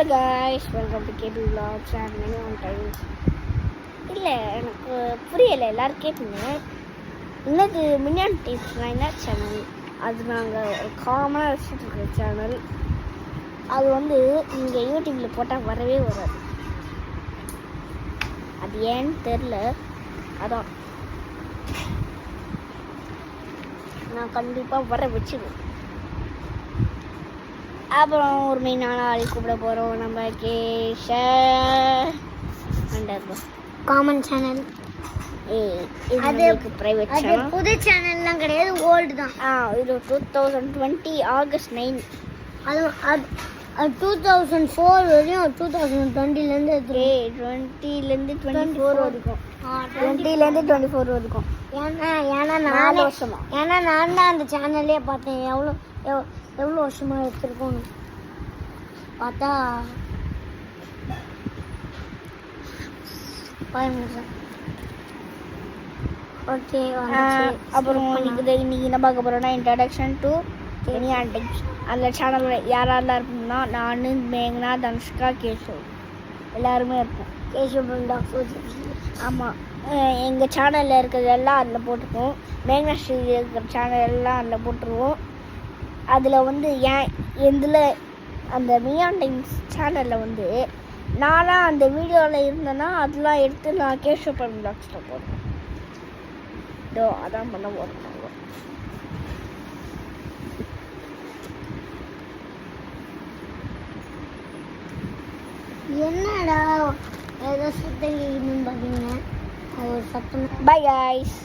Hello guys, welcome to KB vlogs and many one times. இல்லை, எனக்கு புரியலை. எல்லோரும் கேட்பீங்க, இன்னது மினியான் டிப்ஸ்னா என்ன சேனல்? அது நாங்கள் காமனாக வச்சுட்டு இருக்கிற சேனல். அது வந்து இங்கே யூடியூப்பில் போட்டால் வரவே வராது. அது ஏன்னு தெரில. அதான் நான் கண்டிப்பாக வர வச்சுருவேன். அப்புறம் ஒரு மெயினான ஆளி கூப்பிட போகிறோம். நம்ம காமன் சேனல். அது ப்ரைவேட் சேனல், புது சேனல்லாம் கிடையாது, ஓல்டு தான். இது 2020 ஆகஸ்ட் 9. அது 2004 வரையும், 2020லேருந்து 20லேருந்து 24 வரைக்கும். 20லேருந்து 24 வரைக்கும். ஏன்னா நான் தான் அந்த சேனல்லே பார்த்தேன். எவ்வளோ வருஷமாக எடுத்துருக்கோம் பார்த்தா 5 நிமிஷம். ஓகே, அப்புறம் இன்னைக்கு என்ன பார்க்க போகிறோன்னா இன்ட்ரடக்ஷன் டு மினியான் டிப்ஸ். அந்த சேனலில் யாரெல்லாம் இருப்போம்னா நான், மேக்னா, தனுஷ்கா, கேஷவ் எல்லாருமே இருப்போம். கேஷவ் ஆமாம், எங்கள் சேனலில் இருக்கிறதெல்லாம் அதில் போட்டுருவோம். மேக்னா ஸ்ரீ இருக்கிற சேனல் எல்லாம் அதில் போட்டுருவோம். அதில் வந்து எந்தில் அந்த மினியான் டைம்ஸ் சேனலில் வந்து நானாக அந்த வீடியோவில் இருந்தேன்னா அதெல்லாம் எடுத்து நான் கேஷவ் விலாக்ஸில் போடுறேன். அதான் பண்ண போகிறோம். என்னடா ஏதோ சத்தம் கேட்கணும்னு பார்த்தீங்கன்னா அது ஒரு சத்தம். By guys.